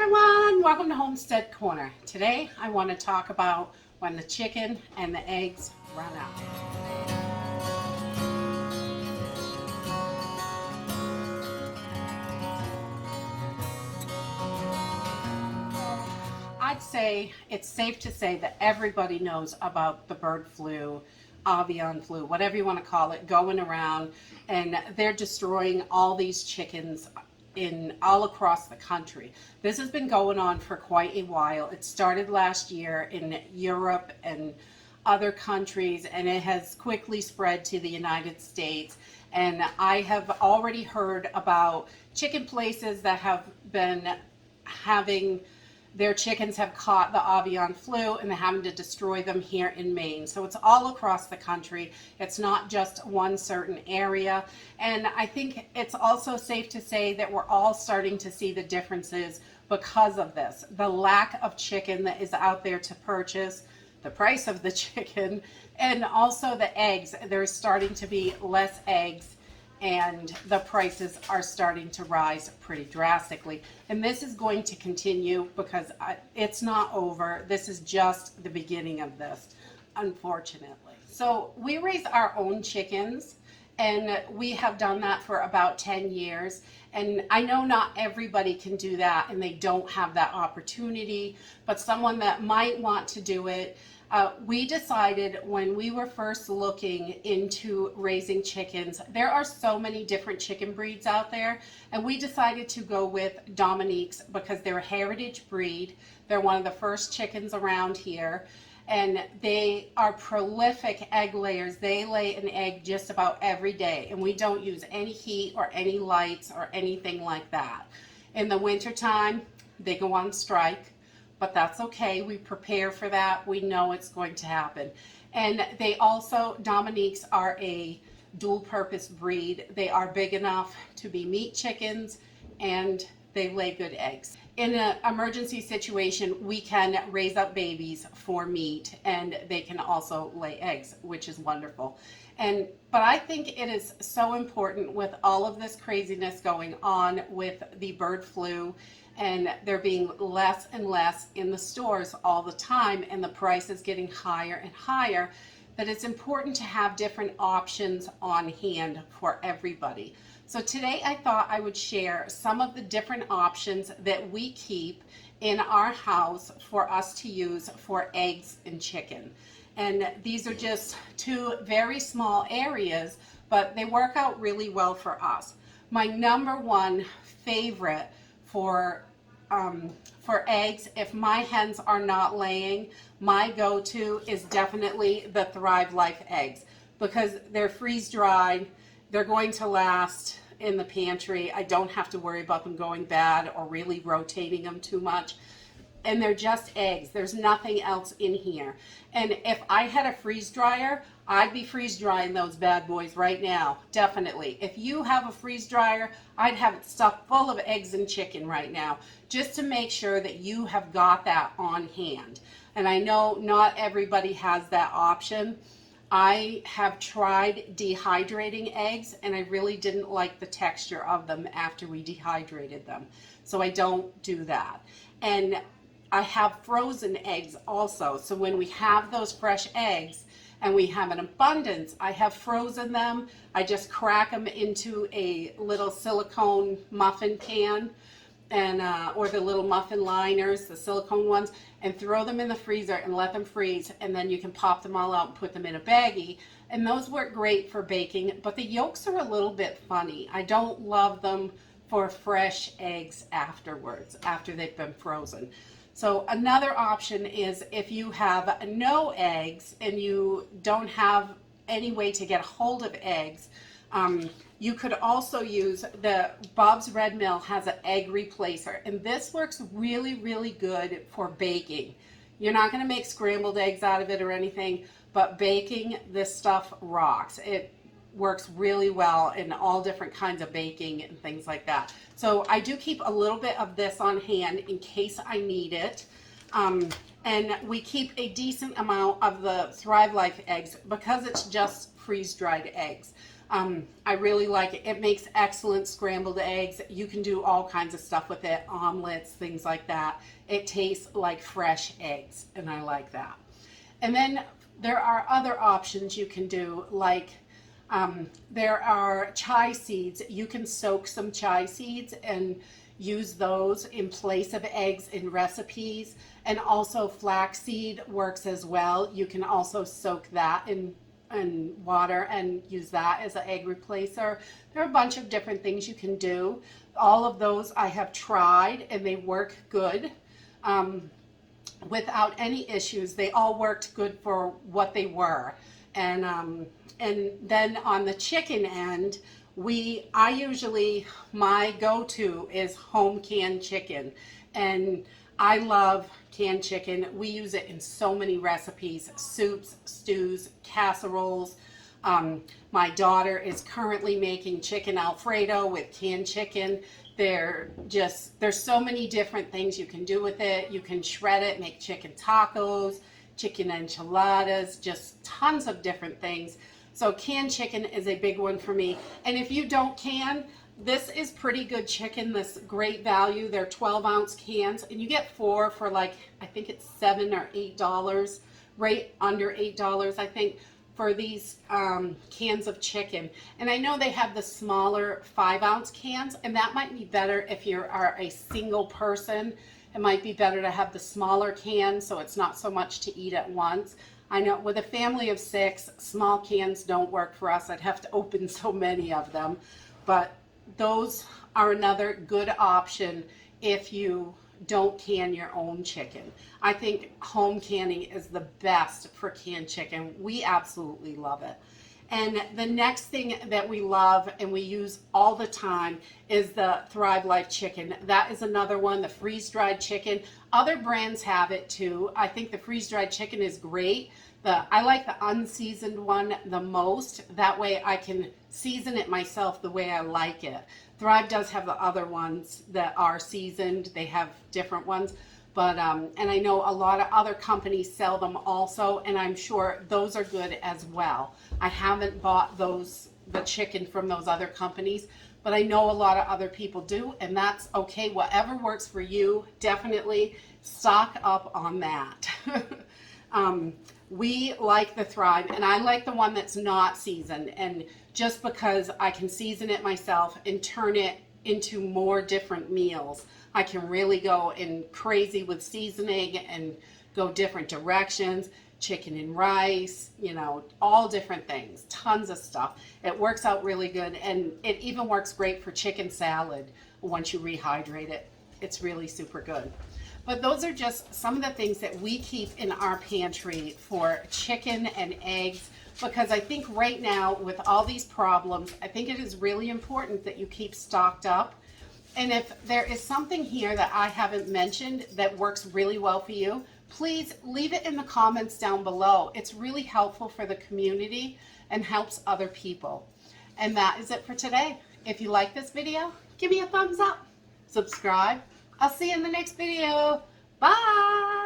everyone, welcome to Homestead Corner. Today I want to talk about when the chicken and the eggs run out. I'd say it's safe to say that everybody knows about the bird flu, avian flu, whatever you want to call it, going around, and they're destroying all these chickens in all across the country. This has been going on for quite a while. It started last year in Europe and other countries, and it has quickly spread to the United States. And I have already heard about chicken places that have been having their chickens have caught the avian flu and they're having to destroy them here in Maine. So it's all across the country. It's not just one certain area. And I think it's also safe to say that we're all starting to see the differences because of this. The lack of chicken that is out there to purchase, the price of the chicken, and also the eggs. There's starting to be less eggs, and the prices are starting to rise pretty drastically. And this is going to continue because it's not over. This is just the beginning of this, unfortunately. So we raise our own chickens, and we have done that for about 10 years. And I know not everybody can do that, and they don't have that opportunity, but someone that might want to do it, we decided when we were first looking into raising chickens, there are so many different chicken breeds out there, and we decided to go with Dominique's because they're a heritage breed. They're one of the first chickens around here, and they are prolific egg layers. They lay an egg just about every day, and we don't use any heat or any lights or anything like that. In the wintertime, they go on strike, but that's okay. We prepare for that. We know it's going to happen. And they also, Dominique's are a dual purpose breed. They are big enough to be meat chickens, and they lay good eggs. In an emergency situation, we can raise up babies for meat, and they can also lay eggs, which is wonderful. But I think it is so important with all of this craziness going on with the bird flu, and there being less and less in the stores all the time, and the price is getting higher and higher, that it's important to have different options on hand for everybody. So today I thought I would share some of the different options that we keep in our house for us to use for eggs and chicken. And these are just two very small areas, but they work out really well for us. My number one favorite for eggs, if my hens are not laying, my go-to is definitely the Thrive Life eggs because they're freeze dried. They're going to last in the pantry. I don't have to worry about them going bad or really rotating them too much. And they're just eggs. There's nothing else in here. And if I had a freeze dryer, I'd be freeze drying those bad boys right now, definitely. If you have a freeze dryer, I'd have it stuffed full of eggs and chicken right now, just to make sure that you have got that on hand. And I know not everybody has that option. I have tried dehydrating eggs, and I really didn't like the texture of them after we dehydrated them. So I don't do that. And I have frozen eggs also. So when we have those fresh eggs and we have an abundance, I have frozen them. I just crack them into a little silicone muffin pan, and or the little muffin liners, the silicone ones, and throw them in the freezer and let them freeze, and then you can pop them all out and put them in a baggie. And those work great for baking, but the yolks are a little bit funny. I don't love them for fresh eggs afterwards, after they've been frozen. So another option is if you have no eggs and you don't have any way to get a hold of eggs, you could also use the Bob's Red Mill has an egg replacer, and this works really, really good for baking. You're not going to make scrambled eggs out of it or anything, but baking, this stuff rocks. It works really well in all different kinds of baking and things like that. So I do keep a little bit of this on hand in case I need it. And we keep a decent amount of the Thrive Life eggs because it's just freeze-dried eggs. I really like it. It makes excellent scrambled eggs. You can do all kinds of stuff with it, omelets, things like that. It tastes like fresh eggs, and I like that. And then there are other options you can do, like there are chai seeds. You can soak some chai seeds and use those in place of eggs in recipes. And also flaxseed works as well. You can also soak that in water and use that as an egg replacer. There are a bunch of different things you can do. All of those I have tried and they work good. Without any issues. They all worked good for what they were. And then on the chicken end, my go-to is home canned chicken. And I love canned chicken. We use it in so many recipes, soups, stews, casseroles. My daughter is currently making chicken Alfredo with canned chicken. There's so many different things you can do with it. You can shred it, make chicken tacos, chicken enchiladas, just tons of different things. So canned chicken is a big one for me. And if you don't can, this is pretty good chicken, this great value. They're 12-ounce cans, and you get 4 for like, I think it's $7 or $8, right under $8, I think, for these cans of chicken. And I know they have the smaller 5-ounce cans, and that might be better if you are a single person. It might be better to have the smaller can so it's not so much to eat at once. I know with a family of 6, small cans don't work for us. I'd have to open so many of them. But those are another good option if you don't can your own chicken. I think home canning is the best for canned chicken. We absolutely love it. And the next thing that we love and we use all the time is the Thrive Life chicken. That is another one, the freeze-dried chicken. Other brands have it too. I think the freeze-dried chicken is great. I like the unseasoned one the most. That way I can season it myself the way I like it. Thrive does have the other ones that are seasoned. They have different ones. But, and I know a lot of other companies sell them also, and I'm sure those are good as well. I haven't bought the chicken from those other companies, but I know a lot of other people do, and that's okay. Whatever works for you, definitely stock up on that. We like the Thrive, and I like the one that's not seasoned, and just because I can season it myself and turn it into more different meals. I can really go in crazy with seasoning and go different directions, chicken and rice, you know, all different things, tons of stuff. It works out really good, and it even works great for chicken salad once you rehydrate it. It's really super good. But those are just some of the things that we keep in our pantry for chicken and eggs, because I think right now with all these problems, I think it is really important that you keep stocked up. And if there is something here that I haven't mentioned that works really well for you, please leave it in the comments down below. It's really helpful for the community and helps other people. And that is it for today. If you like this video, give me a thumbs up, subscribe. I'll see you in the next video. Bye.